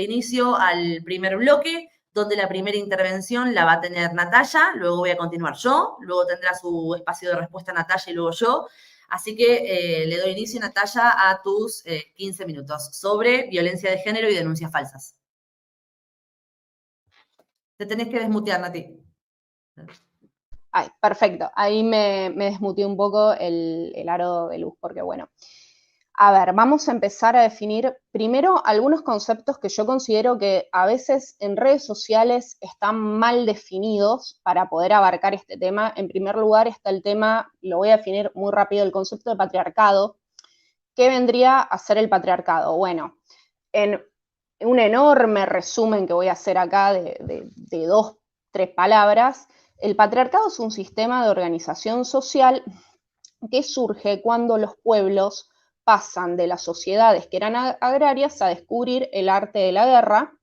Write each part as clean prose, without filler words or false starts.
inicio al primer bloque, donde la primera intervención la va a tener Natalia, luego voy a continuar yo, luego tendrá su espacio de respuesta Natalia y luego yo. Así que le doy inicio, Natalia, a tus 15 minutos sobre violencia de género y denuncias falsas. Te tenés que desmutear, Nati. Ay, perfecto. Ahí me desmuteé un poco el aro de luz, porque bueno. A ver, vamos a empezar a definir primero algunos conceptos que yo considero que a veces en redes sociales están mal definidos para poder abarcar este tema. En primer lugar está el tema, lo voy a definir muy rápido, el concepto de patriarcado. ¿Qué vendría a ser el patriarcado? Bueno, en un enorme resumen que voy a hacer acá de 2, 3 palabras, el patriarcado es un sistema de organización social que surge cuando los pueblos pasan de las sociedades que eran agrarias a descubrir el arte de la guerra,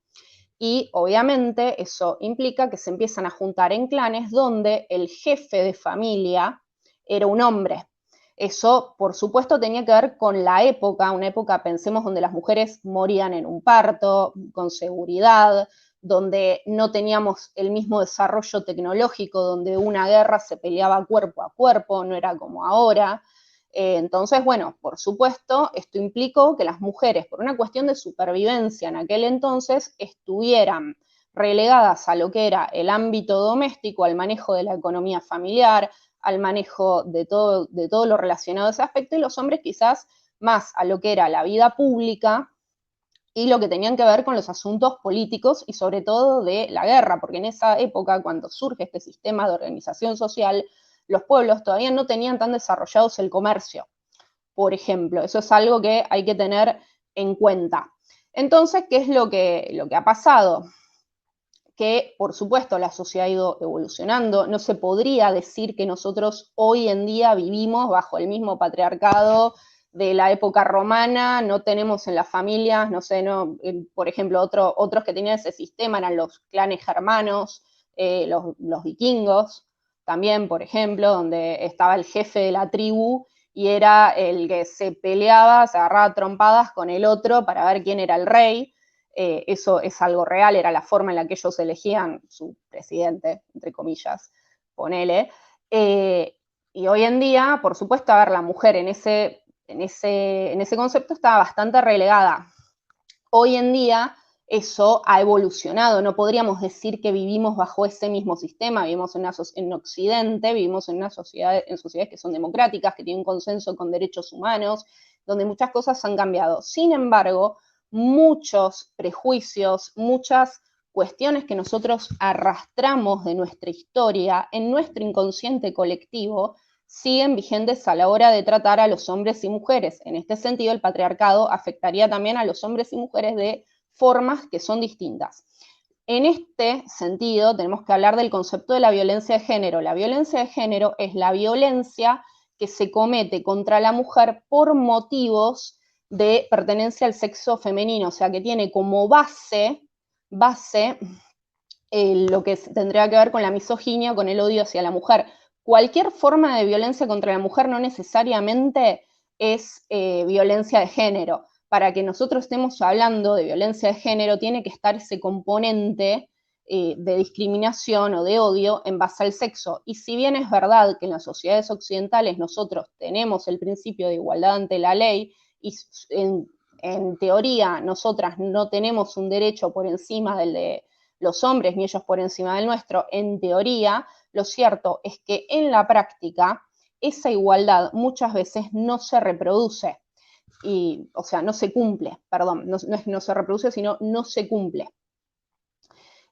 y obviamente eso implica que se empiezan a juntar en clanes donde el jefe de familia era un hombre. Eso, por supuesto, tenía que ver con la época, una época, pensemos, donde las mujeres morían en un parto, con seguridad, donde no teníamos el mismo desarrollo tecnológico, donde una guerra se peleaba cuerpo a cuerpo, no era como ahora. Entonces, bueno, por supuesto, esto implicó que las mujeres, por una cuestión de supervivencia en aquel entonces, estuvieran relegadas a lo que era el ámbito doméstico, al manejo de la economía familiar, al manejo de todo lo relacionado a ese aspecto, y los hombres quizás más a lo que era la vida pública y lo que tenían que ver con los asuntos políticos y sobre todo de la guerra, porque en esa época, cuando surge este sistema de organización social, los pueblos todavía no tenían tan desarrollados el comercio, por ejemplo. Eso es algo que hay que tener en cuenta. Entonces, ¿qué es lo que ha pasado? Que, por supuesto, la sociedad ha ido evolucionando. No se podría decir que nosotros hoy en día vivimos bajo el mismo patriarcado de la época romana, no tenemos en las familias, no sé, no, por ejemplo, otros que tenían ese sistema eran los clanes germanos, los vikingos, también, por ejemplo, donde estaba el jefe de la tribu y era el que se peleaba, se agarraba trompadas con el otro para ver quién era el rey. Eso es algo real, era la forma en la que ellos elegían su presidente, entre comillas, ponele. Y hoy en día, por supuesto, a ver, la mujer en ese concepto estaba bastante relegada. Hoy en día eso ha evolucionado, no podríamos decir que vivimos bajo ese mismo sistema, vivimos en Occidente, vivimos en sociedades que son democráticas, que tienen un consenso con derechos humanos, donde muchas cosas han cambiado. Sin embargo, muchos prejuicios, muchas cuestiones que nosotros arrastramos de nuestra historia en nuestro inconsciente colectivo siguen vigentes a la hora de tratar a los hombres y mujeres. En este sentido, el patriarcado afectaría también a los hombres y mujeres de formas que son distintas. En este sentido, tenemos que hablar del concepto de la violencia de género. La violencia de género es la violencia que se comete contra la mujer por motivos de pertenencia al sexo femenino, o sea, que tiene como base lo que tendría que ver con la misoginia, con el odio hacia la mujer. Cualquier forma de violencia contra la mujer no necesariamente es violencia de género. Para que nosotros estemos hablando de violencia de género, tiene que estar ese componente de discriminación o de odio en base al sexo. Y si bien es verdad que en las sociedades occidentales nosotros tenemos el principio de igualdad ante la ley, y en teoría nosotras no tenemos un derecho por encima del de los hombres ni ellos por encima del nuestro, en teoría, lo cierto es que en la práctica esa igualdad muchas veces no se reproduce. O sea, no se cumple, perdón, no se reproduce, sino no se cumple.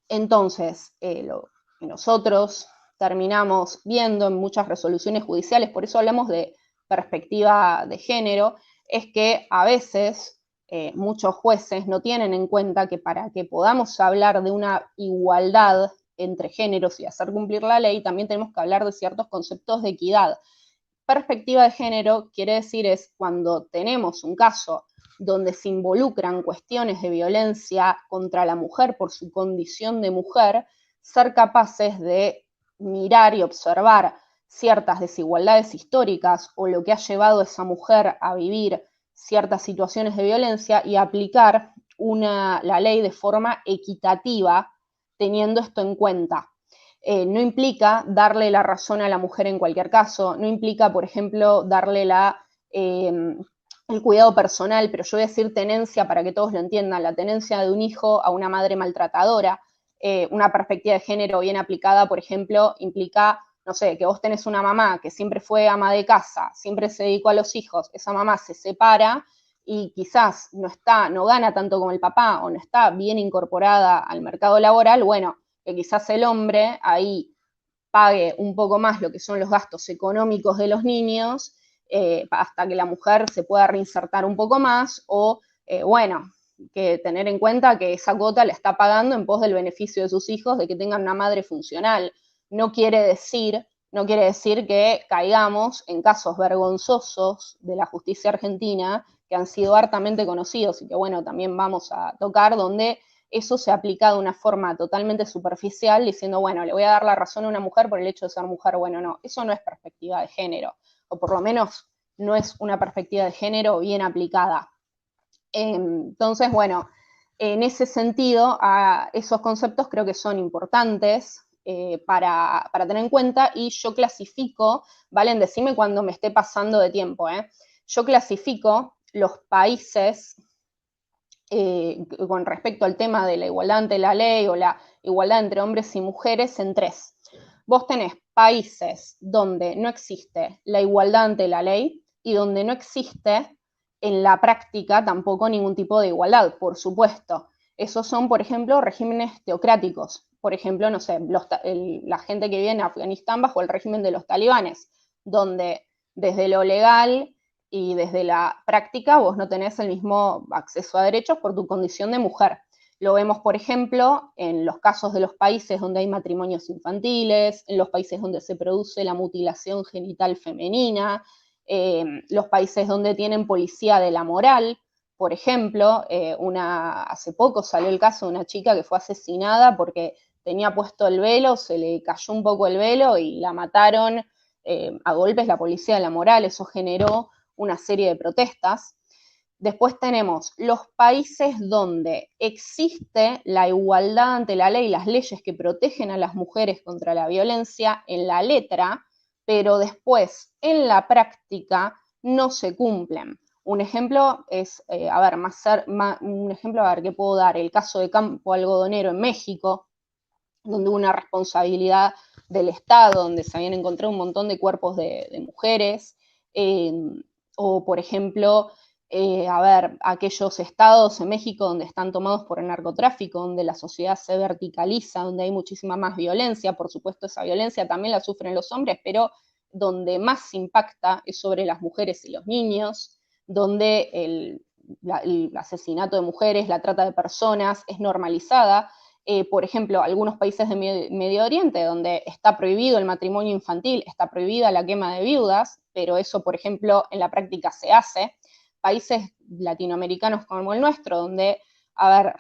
Entonces, lo que nosotros terminamos viendo en muchas resoluciones judiciales, por eso hablamos de perspectiva de género, es que a veces muchos jueces no tienen en cuenta que para que podamos hablar de una igualdad entre géneros y hacer cumplir la ley, también tenemos que hablar de ciertos conceptos de equidad. Perspectiva de género quiere decir es cuando tenemos un caso donde se involucran cuestiones de violencia contra la mujer por su condición de mujer, ser capaces de mirar y observar ciertas desigualdades históricas o lo que ha llevado a esa mujer a vivir ciertas situaciones de violencia y aplicar la ley de forma equitativa, teniendo esto en cuenta. No implica darle la razón a la mujer en cualquier caso, no implica, por ejemplo, darle el cuidado personal, pero yo voy a decir tenencia para que todos lo entiendan, la tenencia de un hijo a una madre maltratadora. Una perspectiva de género bien aplicada, por ejemplo, implica, no sé, que vos tenés una mamá que siempre fue ama de casa, siempre se dedicó a los hijos, esa mamá se separa y quizás no gana tanto como el papá o no está bien incorporada al mercado laboral, bueno, que quizás el hombre ahí pague un poco más lo que son los gastos económicos de los niños, hasta que la mujer se pueda reinsertar un poco más, o bueno, que tener en cuenta que esa cuota la está pagando en pos del beneficio de sus hijos, de que tengan una madre funcional. No quiere decir que caigamos en casos vergonzosos de la justicia argentina, que han sido hartamente conocidos y que, bueno, también vamos a tocar, donde eso se aplica de una forma totalmente superficial, diciendo, bueno, le voy a dar la razón a una mujer por el hecho de ser mujer. Bueno, no, eso no es perspectiva de género, o por lo menos no es una perspectiva de género bien aplicada. Entonces, bueno, en ese sentido, esos conceptos creo que son importantes para tener en cuenta, y yo clasifico, Valen, decime cuando me esté pasando de tiempo, yo clasifico los países con respecto al tema de la igualdad ante la ley o la igualdad entre hombres y mujeres en 3. Vos tenés países donde no existe la igualdad ante la ley y donde no existe en la práctica tampoco ningún tipo de igualdad, por supuesto. Esos son, por ejemplo, regímenes teocráticos. Por ejemplo, no sé, la gente que vive en Afganistán bajo el régimen de los talibanes, donde desde lo legal y desde la práctica vos no tenés el mismo acceso a derechos por tu condición de mujer. Lo vemos, por ejemplo, en los casos de los países donde hay matrimonios infantiles, en los países donde se produce la mutilación genital femenina, los países donde tienen policía de la moral. Por ejemplo, hace poco salió el caso de una chica que fue asesinada porque tenía puesto el velo, se le cayó un poco el velo y la mataron a golpes la policía de la moral. Eso generó una serie de protestas. Después tenemos los países donde existe la igualdad ante la ley, las leyes que protegen a las mujeres contra la violencia en la letra, pero después en la práctica no se cumplen. Un ejemplo es, un ejemplo, que puedo dar, el caso de Campo Algodonero en México, donde hubo una responsabilidad del Estado, donde se habían encontrado un montón de cuerpos de mujeres, o por ejemplo, aquellos estados en México donde están tomados por el narcotráfico, donde la sociedad se verticaliza, donde hay muchísima más violencia. Por supuesto, esa violencia también la sufren los hombres, pero donde más impacta es sobre las mujeres y los niños, donde el asesinato de mujeres, la trata de personas es normalizada. Por ejemplo, algunos países de Medio Oriente, donde está prohibido el matrimonio infantil, está prohibida la quema de viudas, pero eso, por ejemplo, en la práctica se hace. Países latinoamericanos como el nuestro, donde,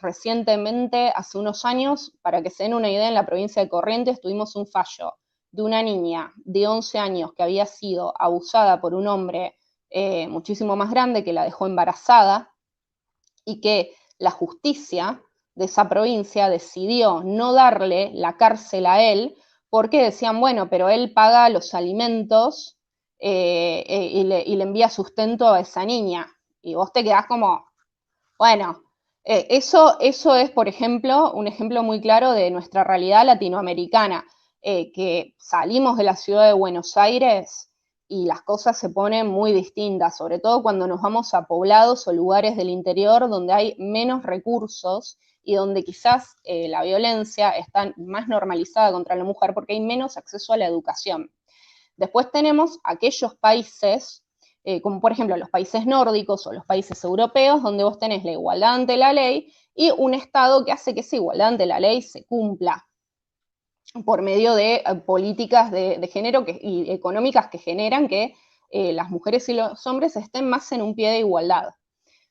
recientemente, hace unos años, para que se den una idea, en la provincia de Corrientes tuvimos un fallo de una niña de 11 años que había sido abusada por un hombre muchísimo más grande, que la dejó embarazada, y que la justicia de esa provincia decidió no darle la cárcel a él, porque decían, bueno, pero él paga los alimentos y le envía sustento a esa niña. Y vos te quedás como, bueno, eso es, por ejemplo, un ejemplo muy claro de nuestra realidad latinoamericana, que salimos de la ciudad de Buenos Aires y las cosas se ponen muy distintas, sobre todo cuando nos vamos a poblados o lugares del interior donde hay menos recursos y donde quizás la violencia está más normalizada contra la mujer porque hay menos acceso a la educación. Después tenemos aquellos países, como por ejemplo los países nórdicos o los países europeos, donde vos tenés la igualdad ante la ley y un Estado que hace que esa igualdad ante la ley se cumpla por medio de políticas de género y económicas que generan que las mujeres y los hombres estén más en un pie de igualdad.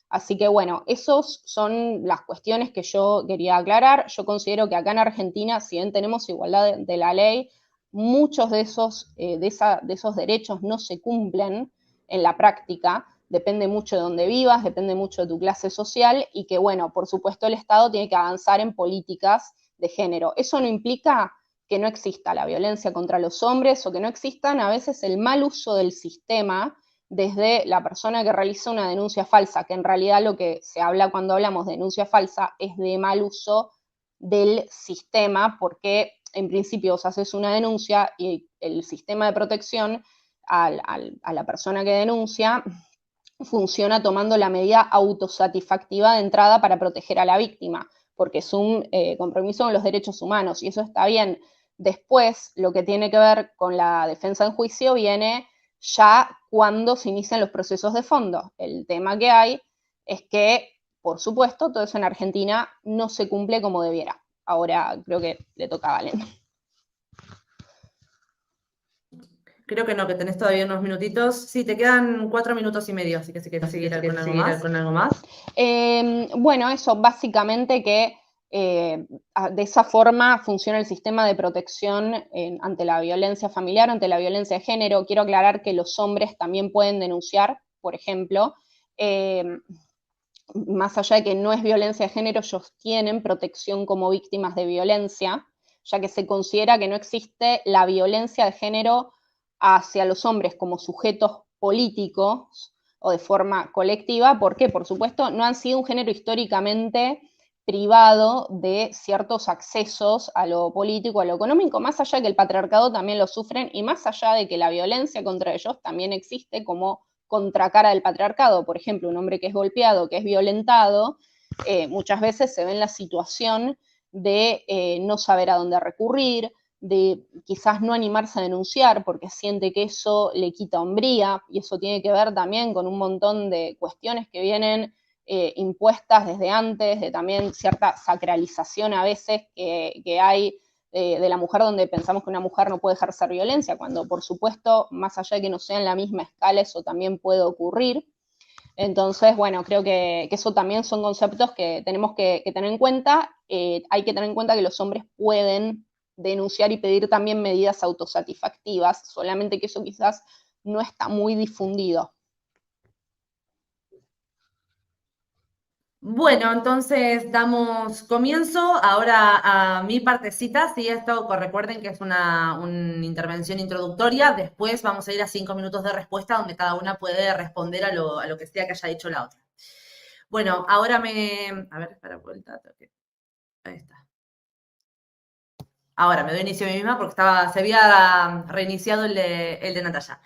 Así que bueno, esas son las cuestiones que yo quería aclarar. Yo considero que acá en Argentina, si bien tenemos igualdad de la ley, muchos de esos derechos no se cumplen en la práctica. depende mucho de dónde vivas, depende mucho de tu clase social y que, bueno, por supuesto el Estado tiene que avanzar en políticas de género. Eso no implica que no exista la violencia contra los hombres o que no existan a veces el mal uso del sistema desde la persona que realiza una denuncia falsa, que en realidad lo que se habla cuando hablamos de denuncia falsa es de mal uso del sistema, porque en principio vos haces una denuncia y el sistema de protección a la persona que denuncia funciona tomando la medida autosatisfactiva de entrada para proteger a la víctima, porque es un compromiso con los derechos humanos y eso está bien. Después, lo que tiene que ver con la defensa en juicio viene ya cuando se inician los procesos de fondo. El tema que hay es que, por supuesto, todo eso en Argentina no se cumple como debiera. Ahora creo que le toca a Valen. Creo que no, que tenés todavía unos minutitos. Sí, te quedan 4 minutos y medio, así que si quieres seguir con algo más. Bueno, eso, básicamente que de esa forma funciona el sistema de protección ante la violencia familiar, ante la violencia de género. Quiero aclarar que los hombres también pueden denunciar, por ejemplo, más allá de que no es violencia de género, ellos tienen protección como víctimas de violencia, ya que se considera que no existe la violencia de género hacia los hombres como sujetos políticos o de forma colectiva, porque por supuesto no han sido un género históricamente privado de ciertos accesos a lo político, a lo económico, más allá de que el patriarcado también lo sufren y más allá de que la violencia contra ellos también existe como contracara del patriarcado. Por ejemplo, un hombre que es golpeado, que es violentado, muchas veces se ve en la situación de no saber a dónde recurrir, de quizás no animarse a denunciar porque siente que eso le quita hombría, y eso tiene que ver también con un montón de cuestiones que vienen impuestas desde antes, de también cierta sacralización a veces que hay de la mujer, donde pensamos que una mujer no puede ejercer violencia, cuando por supuesto, más allá de que no sea en la misma escala, eso también puede ocurrir. Entonces, bueno, creo que eso también son conceptos que tenemos que tener en cuenta. Hay que tener en cuenta que los hombres pueden denunciar y pedir también medidas autosatisfactivas, solamente que eso quizás no está muy difundido. Bueno, entonces damos comienzo ahora a mi partecita. Sí, esto recuerden que es una intervención introductoria. Después vamos a ir a 5 minutos de respuesta donde cada una puede responder a lo que sea que haya dicho la otra. Bueno, ahora a ver, para vuelta. Ahí está. Ahora me doy inicio a mí misma porque se había reiniciado el de Natalia.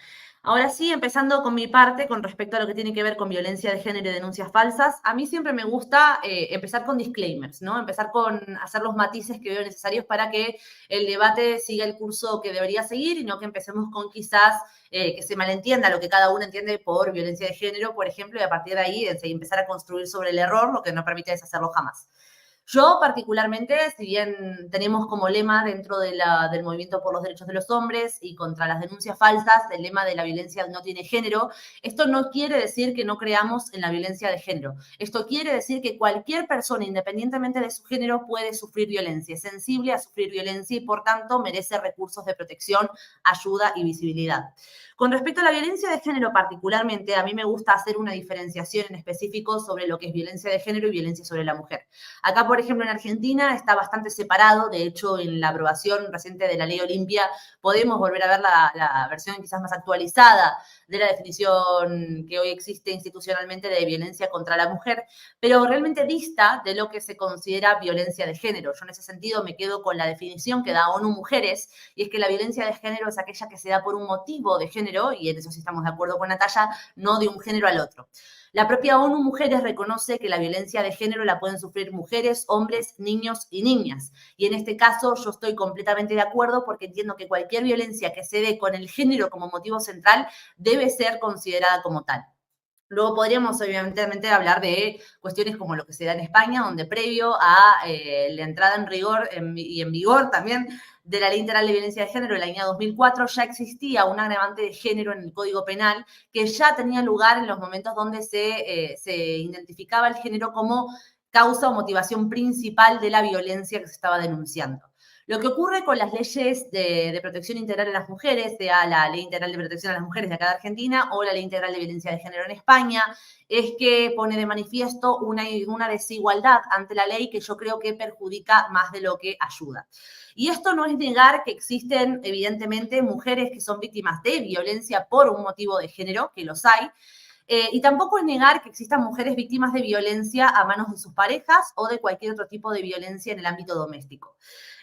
Ahora sí, empezando con mi parte con respecto a lo que tiene que ver con violencia de género y denuncias falsas, a mí siempre me gusta empezar con disclaimers, ¿no? Empezar con hacer los matices que veo necesarios para que el debate siga el curso que debería seguir y no que empecemos con quizás que se malentienda lo que cada uno entiende por violencia de género, por ejemplo, y a partir de ahí empezar a construir sobre el error, lo que no permite deshacerlo jamás. Yo particularmente, si bien tenemos como lema dentro del movimiento por los derechos de los hombres y contra las denuncias falsas, el lema de la violencia no tiene género, esto no quiere decir que no creamos en la violencia de género. Esto quiere decir que cualquier persona, independientemente de su género, puede sufrir violencia, es sensible a sufrir violencia y por tanto merece recursos de protección, ayuda y visibilidad. Con respecto a la violencia de género particularmente, a mí me gusta hacer una diferenciación en específico sobre lo que es violencia de género y violencia sobre la mujer. Acá, por ejemplo, en Argentina está bastante separado. De hecho, en la aprobación reciente de la Ley Olimpia podemos volver a ver la versión quizás más actualizada de la definición que hoy existe institucionalmente de violencia contra la mujer, pero realmente dista de lo que se considera violencia de género. Yo en ese sentido me quedo con la definición que da ONU Mujeres, y es que la violencia de género es aquella que se da por un motivo de género, y en eso sí estamos de acuerdo con Natalia, no de un género al otro. La propia ONU Mujeres reconoce que la violencia de género la pueden sufrir mujeres, hombres, niños y niñas. Y en este caso yo estoy completamente de acuerdo porque entiendo que cualquier violencia que se dé con el género como motivo central debe ser considerada como tal. Luego podríamos obviamente hablar de cuestiones como lo que se da en España, donde previo a la entrada en rigor y en vigor también de la Ley Integral de Violencia de Género, en la año 2004, ya existía un agravante de género en el Código Penal que ya tenía lugar en los momentos donde se identificaba el género como causa o motivación principal de la violencia que se estaba denunciando. Lo que ocurre con las leyes de protección integral a las mujeres, sea la Ley Integral de Protección a las Mujeres de acá de Argentina o la Ley Integral de Violencia de Género en España, es que pone de manifiesto una desigualdad ante la ley que yo creo que perjudica más de lo que ayuda. Y esto no es negar que existen, evidentemente, mujeres que son víctimas de violencia por un motivo de género, que los hay, y tampoco es negar que existan mujeres víctimas de violencia a manos de sus parejas o de cualquier otro tipo de violencia en el ámbito doméstico.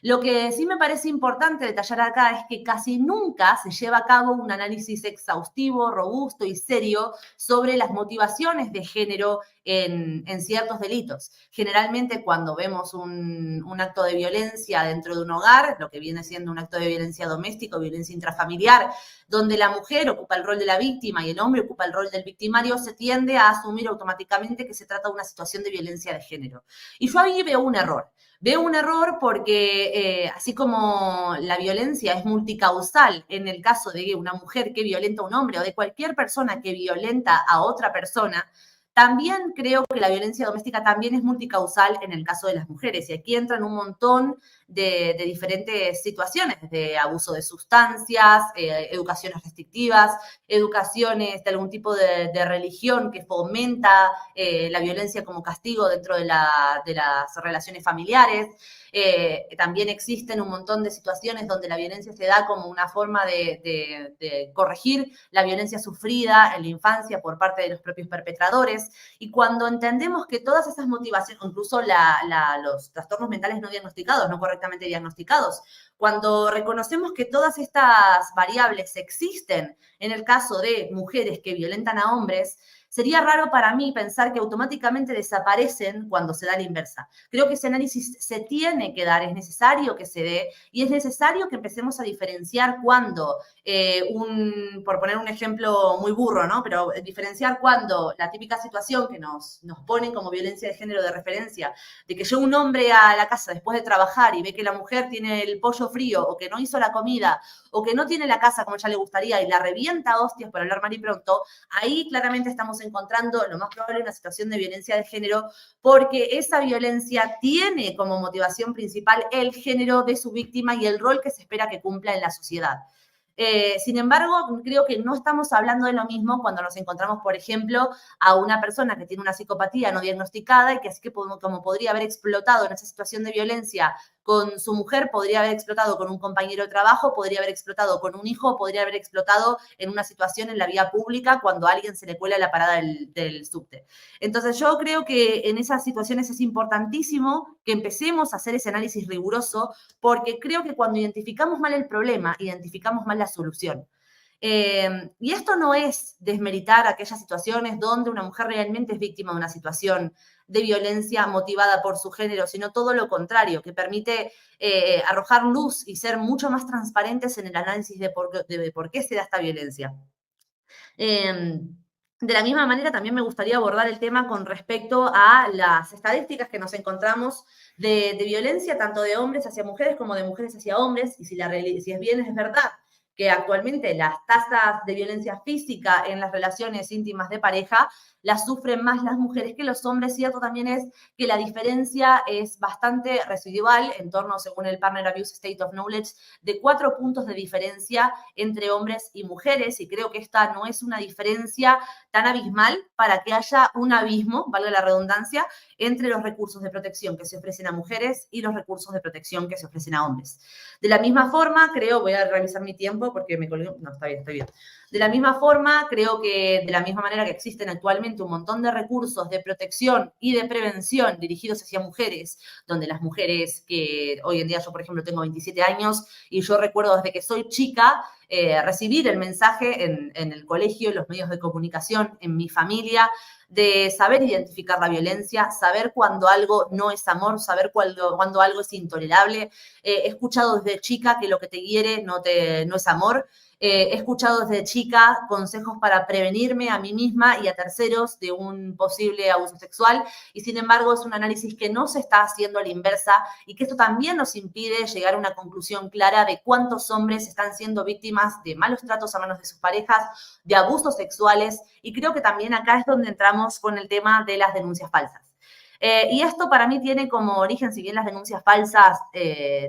Lo que sí me parece importante detallar acá es que casi nunca se lleva a cabo un análisis exhaustivo, robusto y serio sobre las motivaciones de género en ciertos delitos. Generalmente cuando vemos un acto de violencia dentro de un hogar, lo que viene siendo un acto de violencia doméstica o violencia intrafamiliar, donde la mujer ocupa el rol de la víctima y el hombre ocupa el rol del victimario, se tiende a asumir automáticamente que se trata de una situación de violencia de género. Y yo ahí veo un error. Veo un error porque así como la violencia es multicausal en el caso de una mujer que violenta a un hombre o de cualquier persona que violenta a otra persona, también creo que la violencia doméstica también es multicausal en el caso de las mujeres. Y aquí entran un montón de diferentes situaciones, de abuso de sustancias, educaciones restrictivas, educaciones de algún tipo de religión que fomenta la violencia como castigo dentro de las relaciones familiares. También existen un montón de situaciones donde la violencia se da como una forma de corregir la violencia sufrida en la infancia por parte de los propios perpetradores. Y cuando entendemos que todas esas motivaciones, incluso los trastornos mentales no diagnosticados, no correctamente diagnosticados, cuando reconocemos que todas estas variables existen en el caso de mujeres que violentan a hombres, sería raro para mí pensar que automáticamente desaparecen cuando se da la inversa. Creo que ese análisis se tiene que dar, es necesario que se dé y es necesario que empecemos a diferenciar cuando, por poner un ejemplo muy burro, ¿no? Pero diferenciar cuando la típica situación que nos ponen como violencia de género de referencia, de que llega un hombre a la casa después de trabajar y ve que la mujer tiene el pollo frío o que no hizo la comida o que no tiene la casa como ella le gustaría y la revienta a hostias por hablar mal y pronto, ahí claramente estamos encontrando lo más probable una situación de violencia de género porque esa violencia tiene como motivación principal el género de su víctima y el rol que se espera que cumpla en la sociedad. Sin embargo, creo que no estamos hablando de lo mismo cuando nos encontramos, por ejemplo, a una persona que tiene una psicopatía no diagnosticada y que así que como podría haber explotado en esa situación de violencia con su mujer, podría haber explotado con un compañero de trabajo, podría haber explotado con un hijo, podría haber explotado en una situación en la vía pública cuando a alguien se le cuela la parada del subte. Entonces yo creo que en esas situaciones es importantísimo que empecemos a hacer ese análisis riguroso porque creo que cuando identificamos mal el problema, identificamos mal la solución. Y esto no es desmeritar aquellas situaciones donde una mujer realmente es víctima de una situación de violencia motivada por su género, sino todo lo contrario, que permite arrojar luz y ser mucho más transparentes en el análisis de por qué se da esta violencia. De la misma manera, también me gustaría abordar el tema con respecto a las estadísticas que nos encontramos de violencia, tanto de hombres hacia mujeres como de mujeres hacia hombres, y si es bien es verdad que actualmente las tasas de violencia física en las relaciones íntimas de pareja las sufren más las mujeres que los hombres. Cierto también es que la diferencia es bastante residual, en torno, según el Partner Abuse State of Knowledge, de 4 puntos de diferencia entre hombres y mujeres, y creo que esta no es una diferencia tan abismal para que haya un abismo, valga la redundancia, entre los recursos de protección que se ofrecen a mujeres y los recursos de protección que se ofrecen a hombres. De la misma forma, creo, voy a revisar mi tiempo porque me colgué, no, está bien, estoy bien. De la misma forma, creo que de la misma manera que existen actualmente un montón de recursos de protección y de prevención dirigidos hacia mujeres, donde las mujeres que hoy en día, yo por ejemplo tengo 27 años y yo recuerdo desde que soy chica recibir el mensaje en el colegio, en los medios de comunicación, en mi familia, de saber identificar la violencia, saber cuando algo no es amor, saber cuando algo es intolerable. He escuchado desde chica que lo que te hiere no es amor. He escuchado desde chica consejos para prevenirme a mí misma y a terceros de un posible abuso sexual y sin embargo es un análisis que no se está haciendo a la inversa y que esto también nos impide llegar a una conclusión clara de cuántos hombres están siendo víctimas de malos tratos a manos de sus parejas, de abusos sexuales y creo que también acá es donde entramos con el tema de las denuncias falsas. Y esto para mí tiene como origen, si bien las denuncias falsas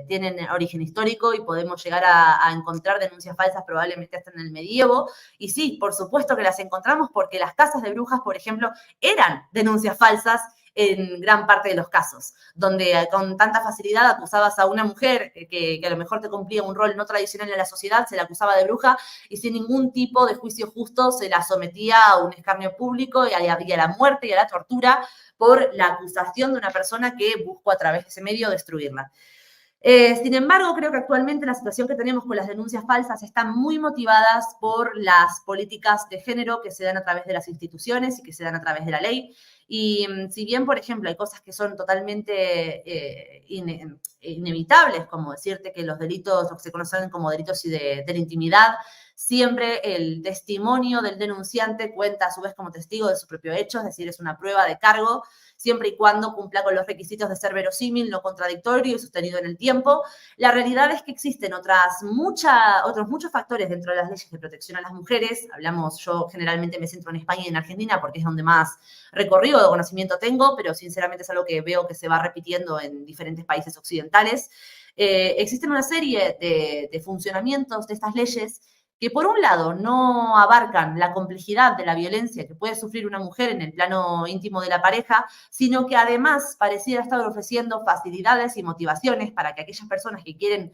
tienen origen histórico y podemos llegar a encontrar denuncias falsas probablemente hasta en el medievo, y sí, por supuesto que las encontramos porque las casas de brujas, por ejemplo, eran denuncias falsas en gran parte de los casos, donde con tanta facilidad acusabas a una mujer que a lo mejor te cumplía un rol no tradicional en la sociedad, se la acusaba de bruja y sin ningún tipo de juicio justo se la sometía a un escarnio público y a la muerte y a la tortura por la acusación de una persona que buscó a través de ese medio destruirla. Sin embargo, creo que actualmente la situación que tenemos con las denuncias falsas están muy motivadas por las políticas de género que se dan a través de las instituciones y que se dan a través de la ley. Y si bien, por ejemplo, hay cosas que son totalmente inevitables, como decirte que los delitos, lo que se conocen como delitos de la intimidad, siempre el testimonio del denunciante cuenta a su vez como testigo de su propio hecho, es decir, es una prueba de cargo, siempre y cuando cumpla con los requisitos de ser verosímil, no contradictorio y sostenido en el tiempo. La realidad es que existen otros muchos factores dentro de las leyes de protección a las mujeres. Yo generalmente me centro en España y en Argentina porque es donde más recorrido de conocimiento tengo, pero sinceramente es algo que veo que se va repitiendo en diferentes países occidentales. Existen una serie de funcionamientos de estas leyes que por un lado no abarcan la complejidad de la violencia que puede sufrir una mujer en el plano íntimo de la pareja, sino que además pareciera estar ofreciendo facilidades y motivaciones para que aquellas personas que quieren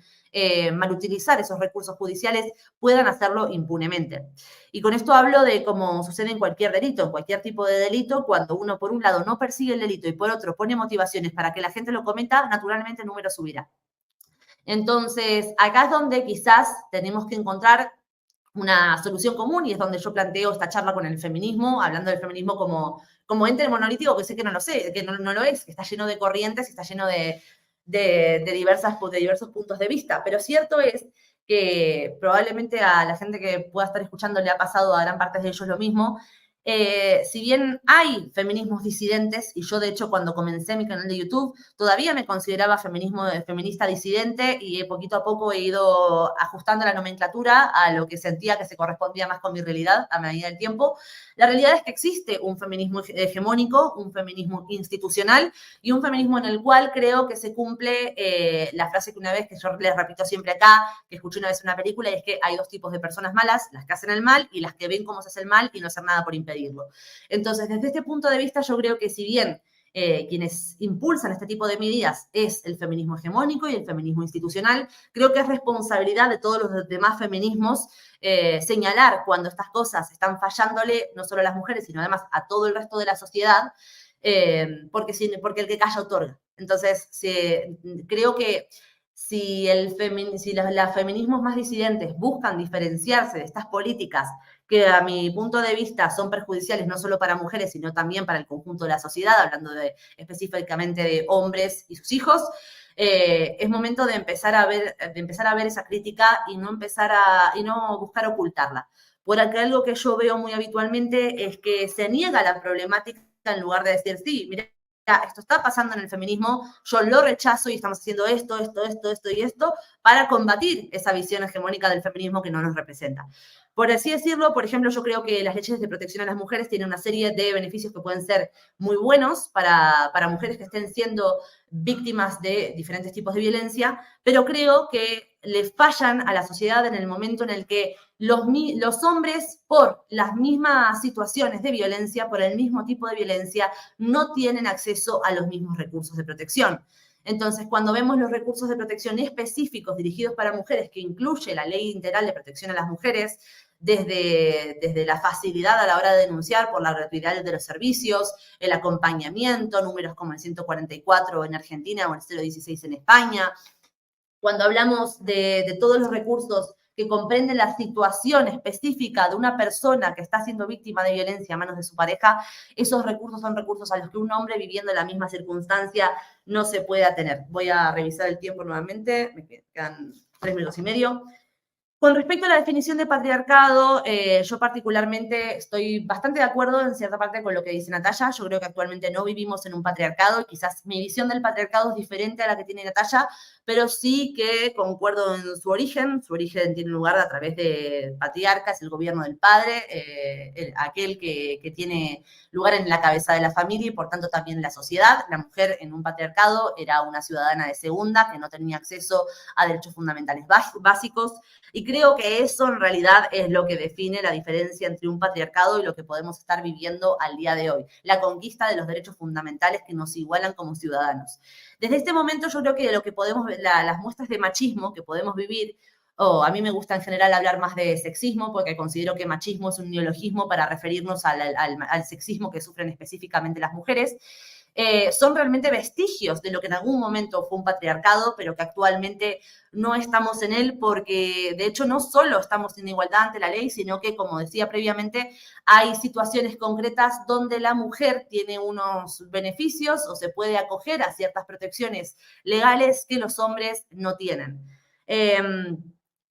malutilizar esos recursos judiciales puedan hacerlo impunemente. Y con esto hablo de cómo sucede en cualquier delito, en cualquier tipo de delito, cuando uno por un lado no persigue el delito y por otro pone motivaciones para que la gente lo cometa, naturalmente el número subirá. Entonces, acá es donde quizás tenemos que encontrar una solución común y es donde yo planteo esta charla con el feminismo, hablando del feminismo como ente monolítico, que sé que no lo sé, que no lo es, que está lleno de corrientes y está lleno de diversos puntos de vista. Pero cierto es que probablemente a la gente que pueda estar escuchando le ha pasado a gran parte de ellos lo mismo. Si bien hay feminismos disidentes, y yo de hecho cuando comencé mi canal de YouTube todavía me consideraba feminista disidente y poquito a poco he ido ajustando la nomenclatura a lo que sentía que se correspondía más con mi realidad a medida del tiempo. La realidad es que existe un feminismo hegemónico, un feminismo institucional y un feminismo en el cual creo que se cumple la frase que una vez, que yo les repito siempre acá, que escuché una vez en una película, y es que hay dos tipos de personas malas, las que hacen el mal y las que ven cómo se hace el mal y no hacer nada por impedirlo. Entonces, desde este punto de vista, yo creo que si bien quienes impulsan este tipo de medidas es el feminismo hegemónico y el feminismo institucional, creo que es responsabilidad de todos los demás feminismos señalar cuando estas cosas están fallándole no solo a las mujeres, sino además a todo el resto de la sociedad, porque el que calla otorga. Entonces, creo que si los feminismos más disidentes buscan diferenciarse de estas políticas que a mi punto de vista son perjudiciales no solo para mujeres, sino también para el conjunto de la sociedad, hablando específicamente de hombres y sus hijos, es momento de empezar a ver esa crítica y no buscar ocultarla. Porque algo que yo veo muy habitualmente es que se niega la problemática en lugar de decir, sí, mira, esto está pasando en el feminismo, yo lo rechazo y estamos haciendo esto y esto para combatir esa visión hegemónica del feminismo que no nos representa. Por así decirlo, por ejemplo, yo creo que las leyes de protección a las mujeres tienen una serie de beneficios que pueden ser muy buenos para mujeres que estén siendo víctimas de diferentes tipos de violencia, pero creo que le fallan a la sociedad en el momento en el que los hombres, por las mismas situaciones de violencia, por el mismo tipo de violencia, no tienen acceso a los mismos recursos de protección. Entonces, cuando vemos los recursos de protección específicos dirigidos para mujeres, que incluye la Ley Integral de Protección a las Mujeres, desde la facilidad a la hora de denunciar por la gratuidad de los servicios, el acompañamiento, números como el 144 en Argentina o el 016 en España. Cuando hablamos de todos los recursos que comprenden la situación específica de una persona que está siendo víctima de violencia a manos de su pareja, esos recursos son recursos a los que un hombre viviendo en la misma circunstancia no se puede atener. Voy a revisar el tiempo nuevamente, me quedan 3 minutos y medio. Con respecto a la definición de patriarcado, yo particularmente estoy bastante de acuerdo en cierta parte con lo que dice Natalia. Yo creo que actualmente no vivimos en un patriarcado y quizás mi visión del patriarcado es diferente a la que tiene Natalia, pero sí que concuerdo en su origen. Su origen tiene lugar a través de patriarcas, el gobierno del padre, aquel que tiene lugar en la cabeza de la familia y por tanto también en la sociedad. La mujer en un patriarcado era una ciudadana de segunda que no tenía acceso a derechos fundamentales básicos. Y creo que eso en realidad es lo que define la diferencia entre un patriarcado y lo que podemos estar viviendo al día de hoy. La conquista de los derechos fundamentales que nos igualan como ciudadanos. Desde este momento yo creo que lo que podemos ver, las muestras de machismo que podemos vivir, a mí me gusta en general hablar más de sexismo porque considero que machismo es un neologismo para referirnos al sexismo que sufren específicamente las mujeres. Son realmente vestigios de lo que en algún momento fue un patriarcado, pero que actualmente no estamos en él porque, de hecho, no solo estamos en igualdad ante la ley, sino que, como decía previamente, hay situaciones concretas donde la mujer tiene unos beneficios o se puede acoger a ciertas protecciones legales que los hombres no tienen.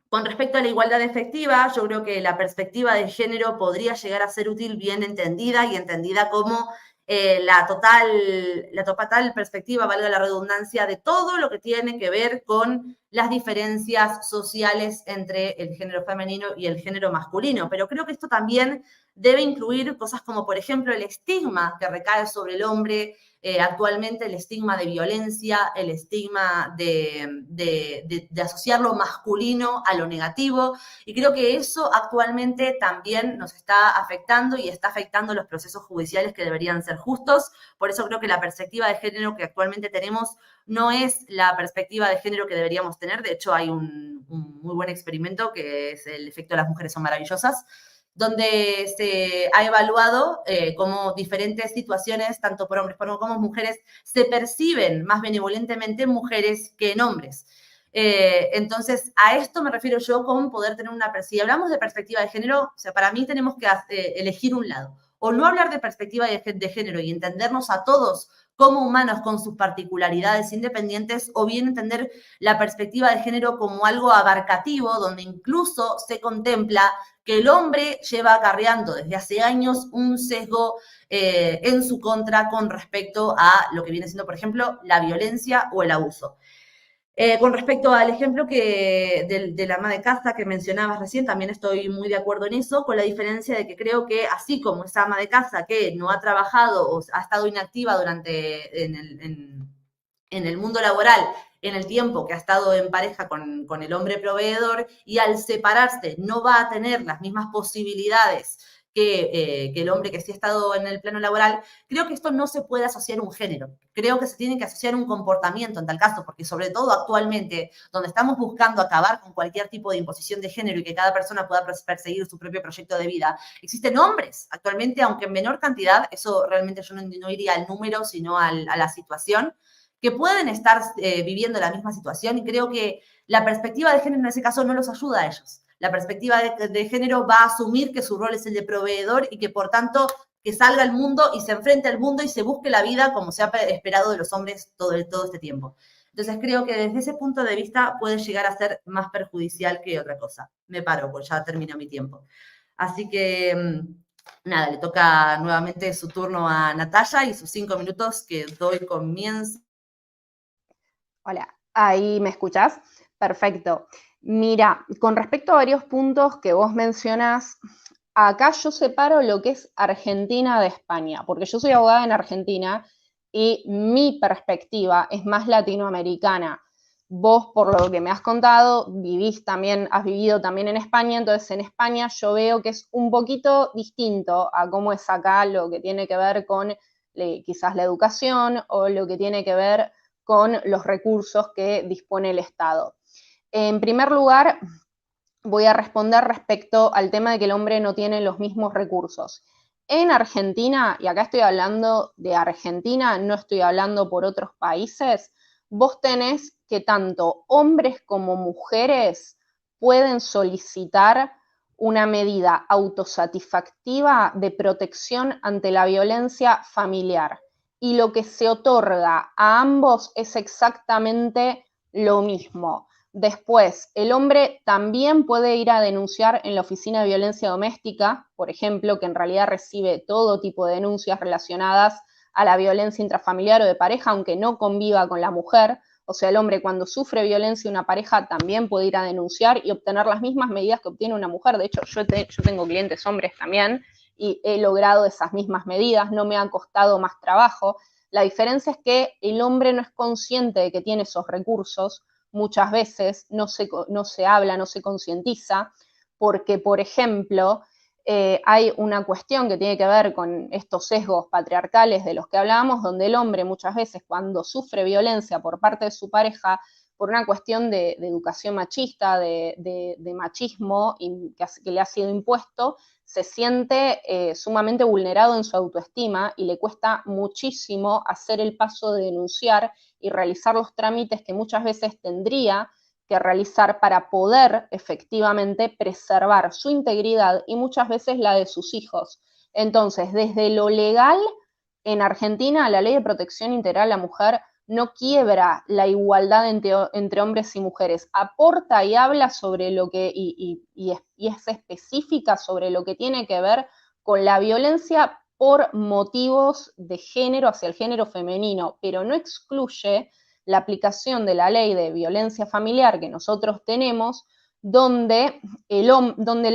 Con respecto a la igualdad efectiva, yo creo que la perspectiva de género podría llegar a ser útil bien entendida y entendida como la total perspectiva, valga la redundancia, de todo lo que tiene que ver con las diferencias sociales entre el género femenino y el género masculino. Pero creo que esto también debe incluir cosas como, por ejemplo, el estigma que recae sobre el hombre, actualmente el estigma de violencia, el estigma de asociar lo masculino a lo negativo, y creo que eso actualmente también nos está afectando y está afectando los procesos judiciales que deberían ser justos. Por eso creo que la perspectiva de género que actualmente tenemos no es la perspectiva de género que deberíamos tener. De hecho, hay un muy buen experimento que es el efecto de las mujeres son maravillosas, donde se ha evaluado cómo diferentes situaciones, tanto por hombres como mujeres, se perciben más benevolentemente en mujeres que en hombres. Entonces, a esto me refiero yo con poder tener una perspectiva. Si hablamos de perspectiva de género, o sea, para mí tenemos que elegir un lado. O no hablar de perspectiva de género y entendernos a todos como humanos con sus particularidades independientes, o bien entender la perspectiva de género como algo abarcativo, donde incluso se contempla que el hombre lleva acarreando desde hace años un sesgo en su contra con respecto a lo que viene siendo, por ejemplo, la violencia o el abuso. Con respecto al ejemplo de la ama de casa que mencionabas recién, también estoy muy de acuerdo en eso, con la diferencia de que creo que así como esa ama de casa que no ha trabajado o ha estado inactiva en el mundo laboral en el tiempo que ha estado en pareja con el hombre proveedor, y al separarse no va a tener las mismas posibilidades que el hombre que sí ha estado en el plano laboral, creo que esto no se puede asociar a un género. Creo que se tiene que asociar a un comportamiento en tal caso, porque sobre todo actualmente, donde estamos buscando acabar con cualquier tipo de imposición de género y que cada persona pueda perseguir su propio proyecto de vida, existen hombres actualmente, aunque en menor cantidad, eso realmente yo no iría al número, sino a la situación, que pueden estar viviendo la misma situación, y creo que la perspectiva de género en ese caso no los ayuda a ellos. La perspectiva de género va a asumir que su rol es el de proveedor y que por tanto que salga al mundo y se enfrente al mundo y se busque la vida como se ha esperado de los hombres todo este tiempo. Entonces creo que desde ese punto de vista puede llegar a ser más perjudicial que otra cosa. Me paro, pues ya terminó mi tiempo. Así que nada, le toca nuevamente su turno a Natalia y sus 5 minutos que doy comienzo. Hola, ¿ahí me escuchás? Perfecto. Mira, con respecto a varios puntos que vos mencionás, acá yo separo lo que es Argentina de España, porque yo soy abogada en Argentina y mi perspectiva es más latinoamericana. Vos, por lo que me has contado, has vivido también en España, entonces en España yo veo que es un poquito distinto a cómo es acá lo que tiene que ver con quizás la educación o lo que tiene que ver con los recursos que dispone el Estado. En primer lugar, voy a responder respecto al tema de que el hombre no tiene los mismos recursos. En Argentina, y acá estoy hablando de Argentina, no estoy hablando por otros países, vos tenés que tanto hombres como mujeres pueden solicitar una medida autosatisfactiva de protección ante la violencia familiar. Y lo que se otorga a ambos es exactamente lo mismo. Después, el hombre también puede ir a denunciar en la oficina de violencia doméstica, por ejemplo, que en realidad recibe todo tipo de denuncias relacionadas a la violencia intrafamiliar o de pareja, aunque no conviva con la mujer. O sea, el hombre cuando sufre violencia una pareja también puede ir a denunciar y obtener las mismas medidas que obtiene una mujer. De hecho, yo tengo clientes hombres también y he logrado esas mismas medidas, no me ha costado más trabajo. La diferencia es que el hombre no es consciente de que tiene esos recursos, muchas veces no se habla, no se concientiza, porque, por ejemplo, hay una cuestión que tiene que ver con estos sesgos patriarcales de los que hablábamos, donde el hombre muchas veces cuando sufre violencia por parte de su pareja, por una cuestión de educación machista, de machismo que le ha sido impuesto, se siente sumamente vulnerado en su autoestima y le cuesta muchísimo hacer el paso de denunciar y realizar los trámites que muchas veces tendría que realizar para poder efectivamente preservar su integridad y muchas veces la de sus hijos. Entonces, desde lo legal, en Argentina la Ley de Protección Integral a la Mujer no quiebra la igualdad entre hombres y mujeres, aporta y habla sobre lo que, y es específica sobre lo que tiene que ver con la violencia por motivos de género hacia el género femenino, pero no excluye la aplicación de la ley de violencia familiar que nosotros tenemos, donde el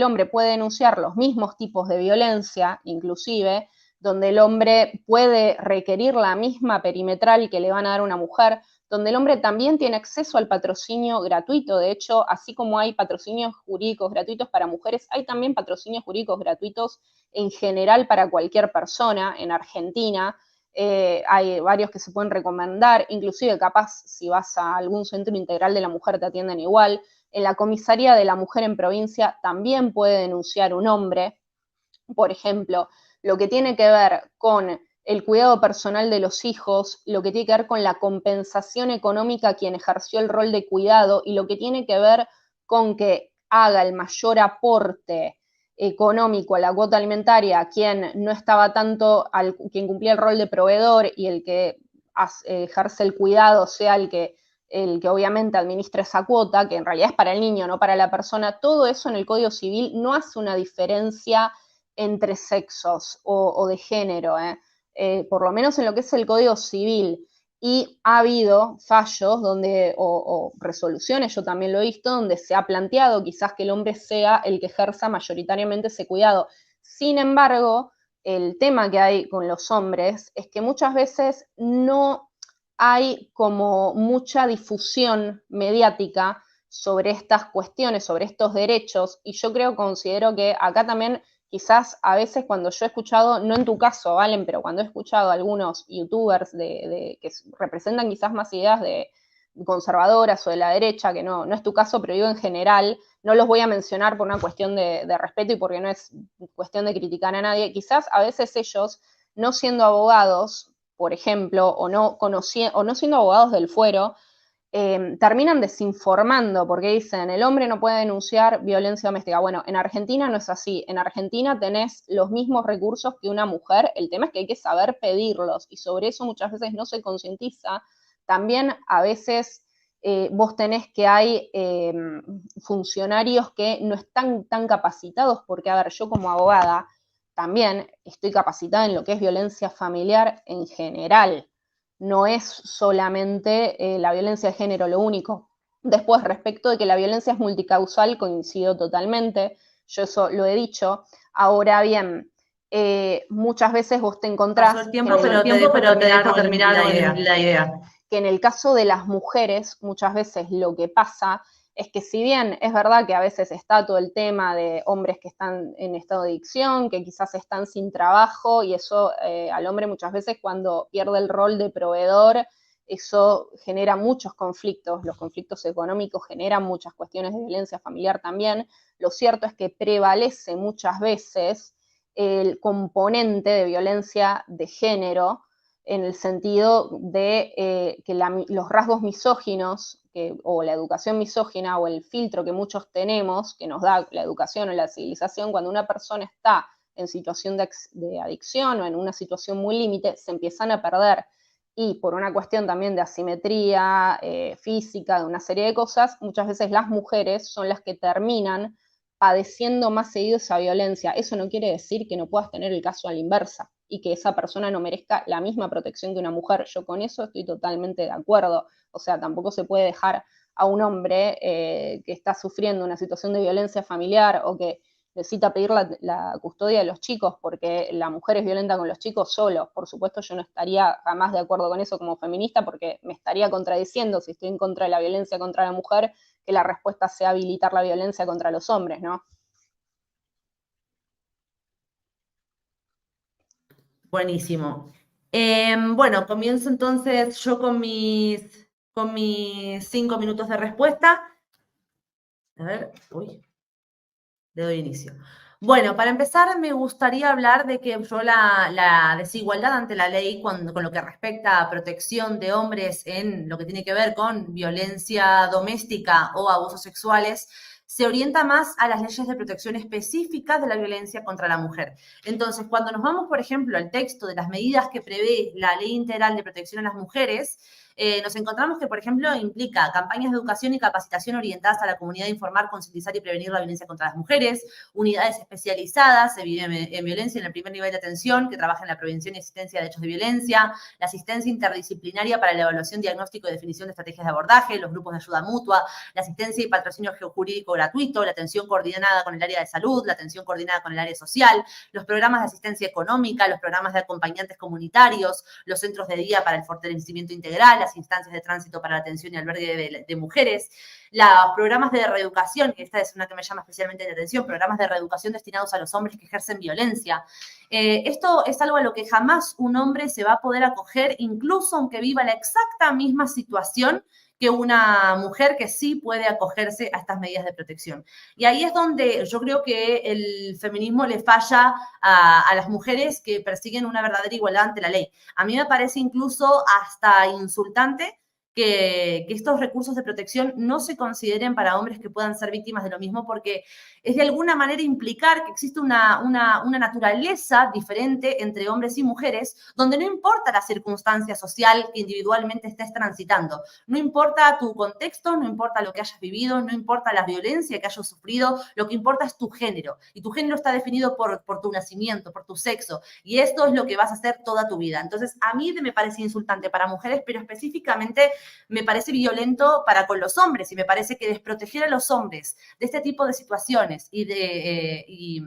hombre puede denunciar los mismos tipos de violencia, inclusive, donde el hombre puede requerir la misma perimetral que le van a dar a una mujer, donde el hombre también tiene acceso al patrocinio gratuito. De hecho, así como hay patrocinios jurídicos gratuitos para mujeres, hay también patrocinios jurídicos gratuitos en general para cualquier persona en Argentina. Hay varios que se pueden recomendar, inclusive capaz si vas a algún centro integral de la mujer te atienden igual. En la comisaría de la mujer en provincia también puede denunciar un hombre, por ejemplo, lo que tiene que ver con el cuidado personal de los hijos, lo que tiene que ver con la compensación económica a quien ejerció el rol de cuidado y lo que tiene que ver con que haga el mayor aporte económico a la cuota alimentaria a quien no estaba tanto, quien cumplía el rol de proveedor y el que ejerce el cuidado sea el que obviamente administra esa cuota, que en realidad es para el niño, no para la persona. Todo eso en el Código Civil no hace una diferencia entre sexos o de género, por lo menos en lo que es el Código Civil. Y ha habido fallos o resoluciones, yo también lo he visto, donde se ha planteado quizás que el hombre sea el que ejerza mayoritariamente ese cuidado. Sin embargo, el tema que hay con los hombres es que muchas veces no hay como mucha difusión mediática sobre estas cuestiones, sobre estos derechos, y yo considero que acá también quizás a veces cuando yo he escuchado, no en tu caso, Valen, pero cuando he escuchado a algunos youtubers que representan quizás más ideas de conservadoras o de la derecha, que no es tu caso, pero digo en general, no los voy a mencionar por una cuestión de respeto y porque no es cuestión de criticar a nadie, quizás a veces ellos, no siendo abogados, por ejemplo, o no siendo abogados del fuero, terminan desinformando porque dicen, el hombre no puede denunciar violencia doméstica. Bueno, en Argentina no es así. En Argentina tenés los mismos recursos que una mujer. El tema es que hay que saber pedirlos y sobre eso muchas veces no se concientiza. También a veces vos tenés que hay funcionarios que no están tan capacitados porque, a ver, yo como abogada también estoy capacitada en lo que es violencia familiar en general. No es solamente la violencia de género lo único. Después, respecto de que la violencia es multicausal, coincido totalmente, yo eso lo he dicho. Ahora bien, muchas veces vos te encontrás... Pasó el tiempo, pero te dejo terminar la idea. Que en el caso de las mujeres, muchas veces lo que pasa es que si bien es verdad que a veces está todo el tema de hombres que están en estado de adicción, que quizás están sin trabajo, y eso al hombre muchas veces cuando pierde el rol de proveedor, eso genera muchos conflictos, los conflictos económicos generan muchas cuestiones de violencia familiar también. Lo cierto es que prevalece muchas veces el componente de violencia de género, en el sentido de que los rasgos misóginos o la educación misógina o el filtro que muchos tenemos, que nos da la educación o la civilización, cuando una persona está en situación de adicción o en una situación muy límite, se empiezan a perder. y por una cuestión también de asimetría física, de una serie de cosas, muchas veces las mujeres son las que terminan padeciendo más seguido esa violencia. Eso no quiere decir que no puedas tener el caso a la inversa y que esa persona no merezca la misma protección que una mujer. Yo con eso estoy totalmente de acuerdo. O sea, tampoco se puede dejar a un hombre que está sufriendo una situación de violencia familiar o que necesita pedir la custodia de los chicos porque la mujer es violenta con los chicos solos. Por supuesto, yo no estaría jamás de acuerdo con eso como feminista porque me estaría contradiciendo si estoy en contra de la violencia contra la mujer, que la respuesta sea habilitar la violencia contra los hombres, ¿no? Buenísimo. Bueno, comienzo entonces yo con mis 5 minutos de respuesta. A ver, uy, le doy inicio. Bueno, para empezar, me gustaría hablar de que yo la desigualdad ante la ley con lo que respecta a protección de hombres en lo que tiene que ver con violencia doméstica o abusos sexuales, se orienta más a las leyes de protección específicas de la violencia contra la mujer. Entonces, cuando nos vamos, por ejemplo, al texto de las medidas que prevé la Ley Integral de Protección a las Mujeres, nos encontramos que, por ejemplo, implica campañas de educación y capacitación orientadas a la comunidad de informar, concientizar y prevenir la violencia contra las mujeres, unidades especializadas en violencia en el primer nivel de atención que trabajan en la prevención y asistencia de hechos de violencia, la asistencia interdisciplinaria para la evaluación, diagnóstico y definición de estrategias de abordaje, los grupos de ayuda mutua, la asistencia y patrocinio jurídico gratuito, la atención coordinada con el área de salud, la atención coordinada con el área social, los programas de asistencia económica, los programas de acompañantes comunitarios, los centros de día para el fortalecimiento integral, las instancias de tránsito para la atención y albergue de mujeres, los programas de reeducación, que esta es una que me llama especialmente la atención, programas de reeducación destinados a los hombres que ejercen violencia. Esto es algo a lo que jamás un hombre se va a poder acoger, incluso aunque viva la exacta misma situación que una mujer que sí puede acogerse a estas medidas de protección. Y ahí es donde yo creo que el feminismo le falla a las mujeres que persiguen una verdadera igualdad ante la ley. A mí me parece incluso hasta insultante que estos recursos de protección no se consideren para hombres que puedan ser víctimas de lo mismo, porque es de alguna manera implicar que existe una naturaleza diferente entre hombres y mujeres, donde no importa la circunstancia social que individualmente estés transitando, no importa tu contexto, no importa lo que hayas vivido, no importa la violencia que hayas sufrido, lo que importa es tu género, y tu género está definido por tu nacimiento, por tu sexo, y esto es lo que vas a hacer toda tu vida. Entonces, a mí me parece insultante para mujeres, pero específicamente me parece violento para con los hombres, y me parece que desproteger a los hombres de este tipo de situaciones y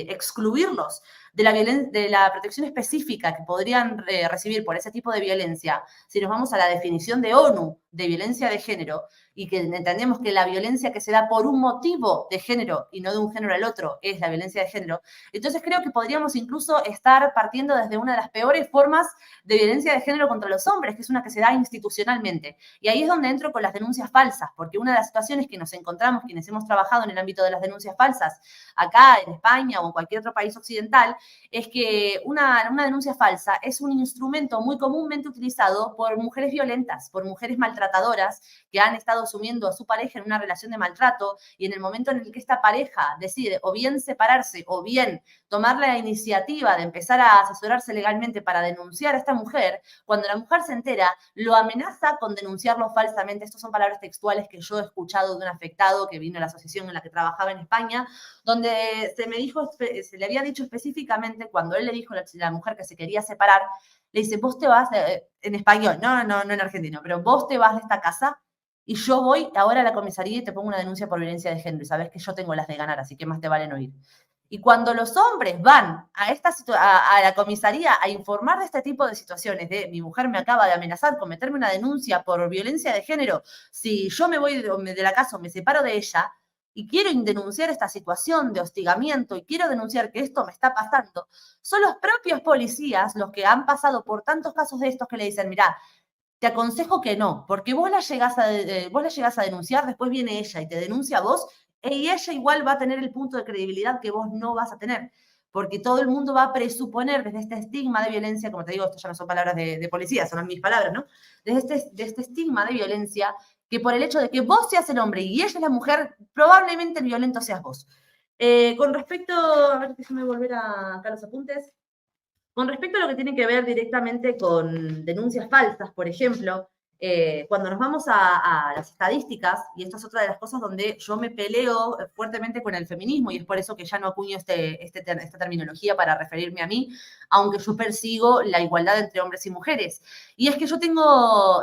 excluirlos de la protección específica que podrían recibir por ese tipo de violencia, si nos vamos a la definición de ONU de violencia de género, y que entendemos que la violencia que se da por un motivo de género y no de un género al otro es la violencia de género, entonces creo que podríamos incluso estar partiendo desde una de las peores formas de violencia de género contra los hombres, que es una que se da institucionalmente. Y ahí es donde entro con las denuncias falsas, porque una de las situaciones que nos encontramos quienes hemos trabajado en el ámbito de las denuncias falsas, acá en España o en cualquier otro país occidental, es que una denuncia falsa es un instrumento muy comúnmente utilizado por mujeres violentas, por mujeres maltratadoras que han estado sumiendo a su pareja en una relación de maltrato, y en el momento en el que esta pareja decide o bien separarse o bien tomar la iniciativa de empezar a asesorarse legalmente para denunciar a esta mujer, cuando la mujer se entera, lo amenaza con denunciarlo falsamente. Estas son palabras textuales que yo he escuchado de un afectado que vino a la asociación en la que trabajaba en España, donde se le había dicho específicamente, cuando él le dijo a la mujer que se quería separar, le dice, vos te vas, en español, no en argentino, pero vos te vas de esta casa y yo voy ahora a la comisaría y te pongo una denuncia por violencia de género, y sabes que yo tengo las de ganar, así que más te vale no ir. Y cuando los hombres van a la comisaría a informar de este tipo de situaciones, de mi mujer me acaba de amenazar con meterme una denuncia por violencia de género, si yo me voy de la casa o me separo de ella, y quiero denunciar esta situación de hostigamiento y quiero denunciar que esto me está pasando, son los propios policías los que han pasado por tantos casos de estos que le dicen, mirá, te aconsejo que no, porque vos la llegás a denunciar, después viene ella y te denuncia a vos, y ella igual va a tener el punto de credibilidad que vos no vas a tener, porque todo el mundo va a presuponer desde este estigma de violencia, como te digo, esto ya no son palabras de policía, son mis palabras, ¿no? Desde este estigma de violencia, que por el hecho de que vos seas el hombre y ella es la mujer, probablemente el violento seas vos. Con respecto, a ver, déjame volver acá los apuntes. Con respecto a lo que tiene que ver directamente con denuncias falsas, por ejemplo, cuando nos vamos a las estadísticas, y esto es otra de las cosas donde yo me peleo fuertemente con el feminismo, y es por eso que ya no acuño esta terminología para referirme a mí, aunque yo persigo la igualdad entre hombres y mujeres. Y es que yo tengo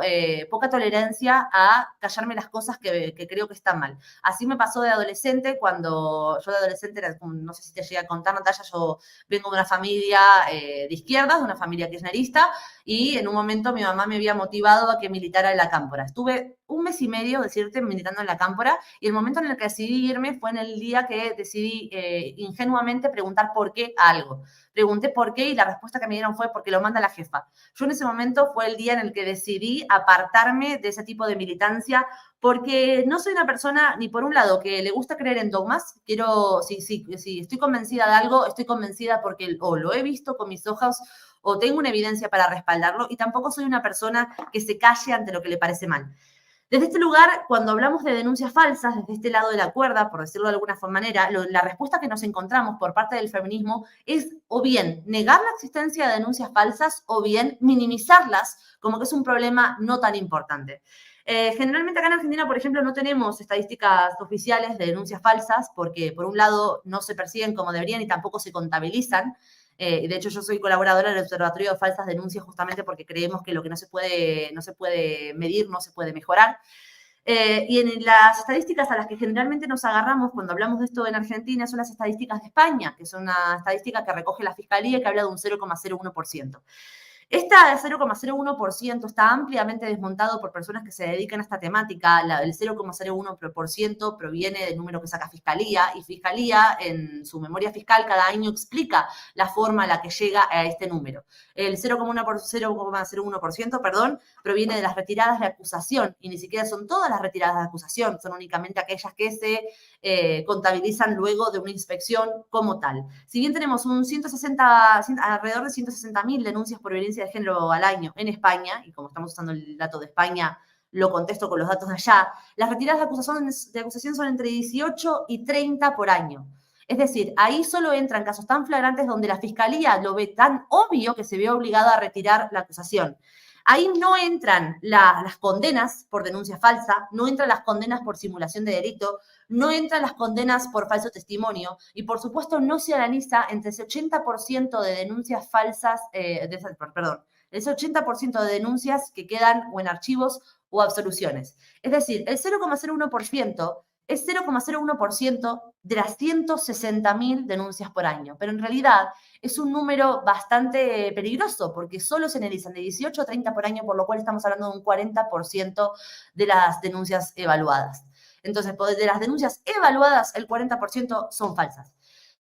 poca tolerancia a callarme las cosas que creo que están mal. Así me pasó de adolescente, cuando yo de adolescente, no sé si te llegué a contar, Natalia, yo vengo de una familia de izquierdas, de una familia kirchnerista, y en un momento mi mamá me había motivado a que militara en la Cámpora. Estuve un mes y medio, decirte, militando en la Cámpora, y el momento en el que decidí irme fue en el día que decidí ingenuamente preguntar por qué a algo. Pregunté por qué y la respuesta que me dieron fue porque lo manda la jefa. Yo en ese momento fue el día en el que decidí apartarme de ese tipo de militancia, porque no soy una persona, ni por un lado, que le gusta creer en dogmas. Si estoy convencida de algo, estoy convencida porque o lo he visto con mis ojos o tengo una evidencia para respaldarlo, y tampoco soy una persona que se calle ante lo que le parece mal. Desde este lugar, cuando hablamos de denuncias falsas, desde este lado de la cuerda, por decirlo de alguna manera, la respuesta que nos encontramos por parte del feminismo es o bien negar la existencia de denuncias falsas o bien minimizarlas como que es un problema no tan importante. Generalmente acá en Argentina, por ejemplo, no tenemos estadísticas oficiales de denuncias falsas porque, por un lado, no se persiguen como deberían y tampoco se contabilizan. De hecho, yo soy colaboradora del Observatorio de Falsas Denuncias justamente porque creemos que lo que no se puede medir no se puede mejorar. Y en las estadísticas a las que generalmente nos agarramos cuando hablamos de esto en Argentina son las estadísticas de España, que son una estadística que recoge la Fiscalía y que habla de un 0,01%. Esta de 0,01% está ampliamente desmontado por personas que se dedican a esta temática. El 0,01% proviene del número que saca Fiscalía, y Fiscalía en su memoria fiscal cada año explica la forma en la que llega a este número. El 0,01%, proviene de las retiradas de acusación, y ni siquiera son todas las retiradas de acusación, son únicamente aquellas que se contabilizan luego de una inspección como tal. Si bien tenemos alrededor de 160.000 denuncias por violencia de género al año en España, y como estamos usando el dato de España, lo contesto con los datos de allá, las retiradas de acusación son entre 18 y 30 por año. Es decir, ahí solo entran casos tan flagrantes donde la Fiscalía lo ve tan obvio que se ve obligada a retirar la acusación. Ahí no entran las condenas por denuncia falsa, no entran las condenas por simulación de delito, no entran las condenas por falso testimonio, y por supuesto no se analiza entre ese 80% de denuncias falsas, ese 80% de denuncias que quedan o en archivos o absoluciones. Es decir, el 0,01% es 0,01% de las 160.000 denuncias por año, pero en realidad es un número bastante peligroso porque solo se analizan de 18 a 30 por año, por lo cual estamos hablando de un 40% de las denuncias evaluadas. Entonces, de las denuncias evaluadas, el 40% son falsas.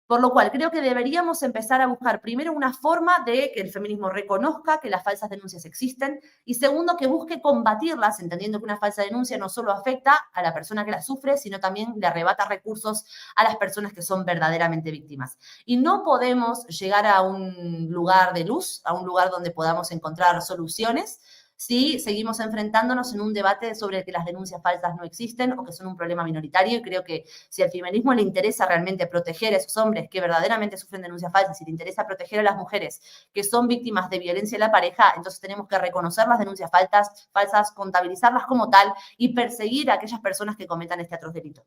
Por lo cual, creo que deberíamos empezar a buscar primero una forma de que el feminismo reconozca que las falsas denuncias existen, y segundo, que busque combatirlas, entendiendo que una falsa denuncia no solo afecta a la persona que la sufre, sino también le arrebata recursos a las personas que son verdaderamente víctimas. Y no podemos llegar a un lugar de luz, a un lugar donde podamos encontrar soluciones, si seguimos enfrentándonos en un debate sobre que las denuncias falsas no existen o que son un problema minoritario. Y creo que si al feminismo le interesa realmente proteger a esos hombres que verdaderamente sufren denuncias falsas, si le interesa proteger a las mujeres que son víctimas de violencia en la pareja, entonces tenemos que reconocer las denuncias falsas, contabilizarlas como tal y perseguir a aquellas personas que cometan este atroz delito.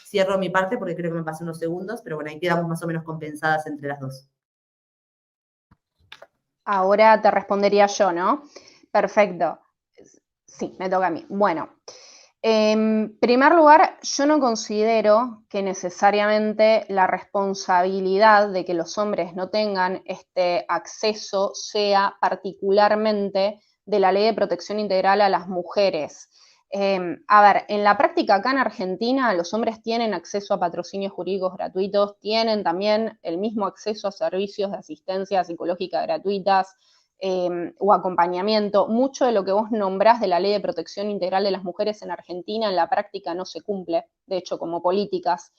Cierro mi parte porque creo que me pasé unos segundos, pero bueno, ahí quedamos más o menos compensadas entre las dos. Ahora te respondería yo, ¿no? Perfecto. Sí, me toca a mí. Bueno, en primer lugar, yo no considero que necesariamente la responsabilidad de que los hombres no tengan este acceso sea particularmente de la Ley de Protección Integral a las mujeres. A ver, en la práctica acá en Argentina los hombres tienen acceso a patrocinios jurídicos gratuitos, tienen también el mismo acceso a servicios de asistencia psicológica gratuitas, o acompañamiento. Mucho de lo que vos nombrás de la Ley de Protección Integral de las Mujeres en Argentina en la práctica no se cumple. De hecho, como políticas,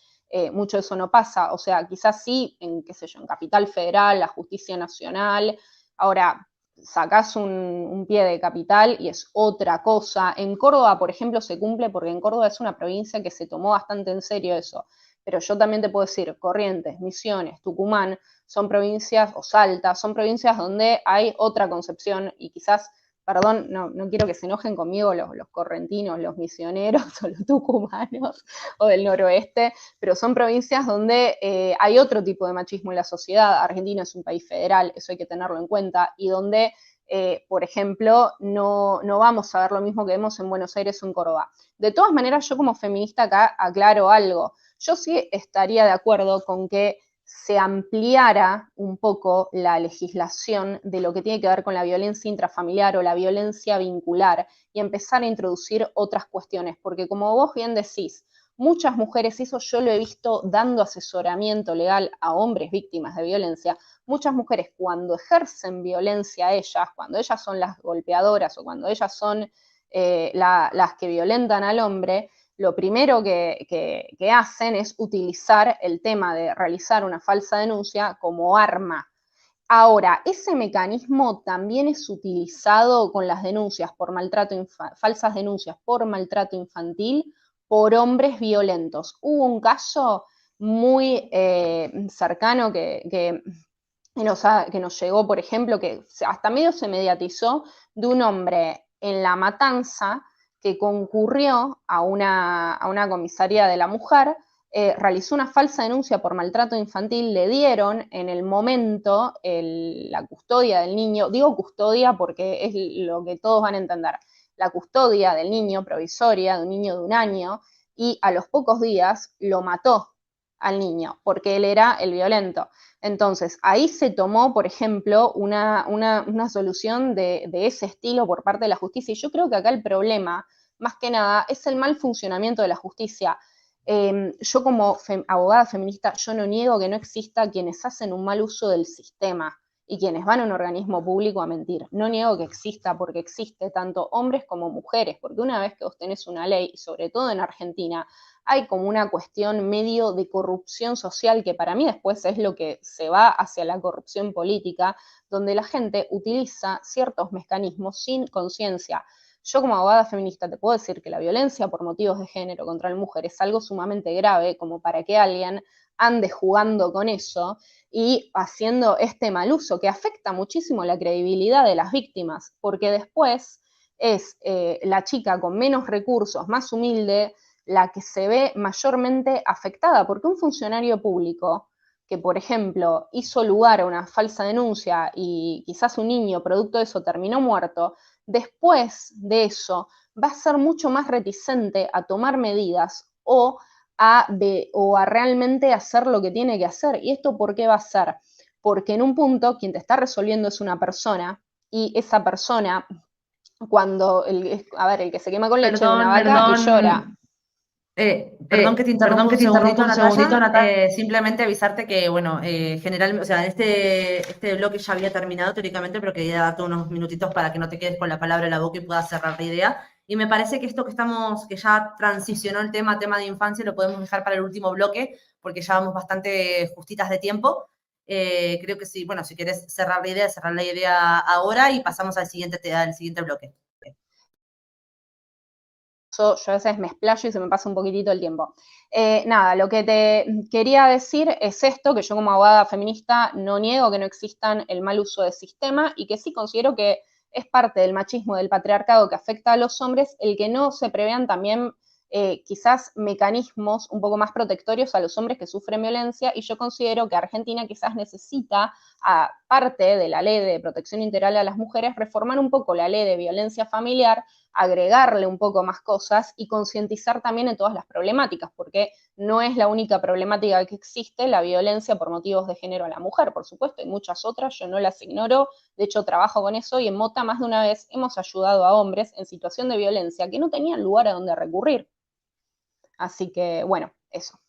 mucho de eso no pasa. O sea, quizás sí, qué sé yo, en Capital Federal, la Justicia Nacional. Ahora, sacás un pie de Capital y es otra cosa. En Córdoba, por ejemplo, se cumple porque en Córdoba es una provincia que se tomó bastante en serio eso. pero yo también te puedo decir, Corrientes, Misiones, Tucumán, son provincias, o Salta, son provincias donde hay otra concepción y quizás, perdón, no quiero que se enojen conmigo los correntinos, los misioneros o los tucumanos o del noroeste, pero son provincias donde hay otro tipo de machismo en la sociedad. Argentina es un país federal, eso hay que tenerlo en cuenta, y donde, por ejemplo, no vamos a ver lo mismo que vemos en Buenos Aires o en Córdoba. De todas maneras, yo como feminista acá aclaro algo. Yo sí estaría de acuerdo con que se ampliara un poco la legislación de lo que tiene que ver con la violencia intrafamiliar o la violencia vincular y empezar a introducir otras cuestiones, porque como vos bien decís, muchas mujeres, eso yo lo he visto dando asesoramiento legal a hombres víctimas de violencia, muchas mujeres cuando ejercen violencia a ellas, cuando ellas son las golpeadoras o cuando ellas son las que violentan al hombre, lo primero que hacen es utilizar el tema de realizar una falsa denuncia como arma. Ahora, ese mecanismo también es utilizado con las denuncias por maltrato, falsas denuncias por maltrato infantil por hombres violentos. Hubo un caso muy cercano que nos llegó, por ejemplo, que hasta medio se mediatizó, de un hombre en La Matanza que concurrió a una comisaría de la mujer, realizó una falsa denuncia por maltrato infantil, le dieron en el momento la custodia del niño, digo custodia porque es lo que todos van a entender, la custodia del niño provisoria, de un niño de 1 año, y a los pocos días lo mató al niño, porque él era el violento. Entonces, ahí se tomó, por ejemplo, una solución de ese estilo por parte de la justicia, y yo creo que acá el problema, más que nada, es el mal funcionamiento de la justicia. Yo como abogada feminista, yo no niego que no exista quienes hacen un mal uso del sistema y quienes van a un organismo público a mentir. No niego que exista, porque existe tanto hombres como mujeres, porque una vez que vos tenés una ley, y sobre todo en Argentina, hay como una cuestión medio de corrupción social, que para mí después es lo que se va hacia la corrupción política, donde la gente utiliza ciertos mecanismos sin conciencia. Yo como abogada feminista te puedo decir que la violencia por motivos de género contra la mujer es algo sumamente grave, como para que alguien ande jugando con eso y haciendo este mal uso, que afecta muchísimo la credibilidad de las víctimas, porque después es la chica con menos recursos, más humilde, la que se ve mayormente afectada, porque un funcionario público que, por ejemplo, hizo lugar a una falsa denuncia y quizás un niño producto de eso terminó muerto, después de eso va a ser mucho más reticente a tomar medidas o a realmente hacer lo que tiene que hacer. ¿Y esto por qué va a ser? Porque en un punto quien te está resolviendo es una persona y esa persona, cuando, el que se quema con leche de una vaca y llora. Perdón que te interrumpa un segundito, Un segundito, Natalia. Natalia. Simplemente avisarte que, bueno, generalmente, o sea, este bloque ya había terminado teóricamente, pero quería darte unos minutitos para que no te quedes con la palabra en la boca y puedas cerrar la idea. Y me parece que esto que ya transicionó el tema de infancia, lo podemos dejar para el último bloque, porque ya vamos bastante justitas de tiempo. Creo que sí, bueno, si querés cerrar la idea ahora y pasamos al siguiente bloque. Yo a veces me explayo y se me pasa un poquitito el tiempo. Nada, lo que te quería decir es esto, que yo como abogada feminista no niego que no existan el mal uso del sistema y que sí considero que es parte del machismo, del patriarcado que afecta a los hombres, el que no se prevean también quizás mecanismos un poco más protectorios a los hombres que sufren violencia, y yo considero que Argentina quizás necesita, aparte de la ley de protección integral a las mujeres, reformar un poco la ley de violencia familiar, agregarle un poco más cosas y concientizar también en todas las problemáticas, porque no es la única problemática que existe, la violencia por motivos de género a la mujer, por supuesto, hay muchas otras, yo no las ignoro, de hecho trabajo con eso, y en Mota más de una vez hemos ayudado a hombres en situación de violencia que no tenían lugar a donde recurrir. Así que, bueno, eso.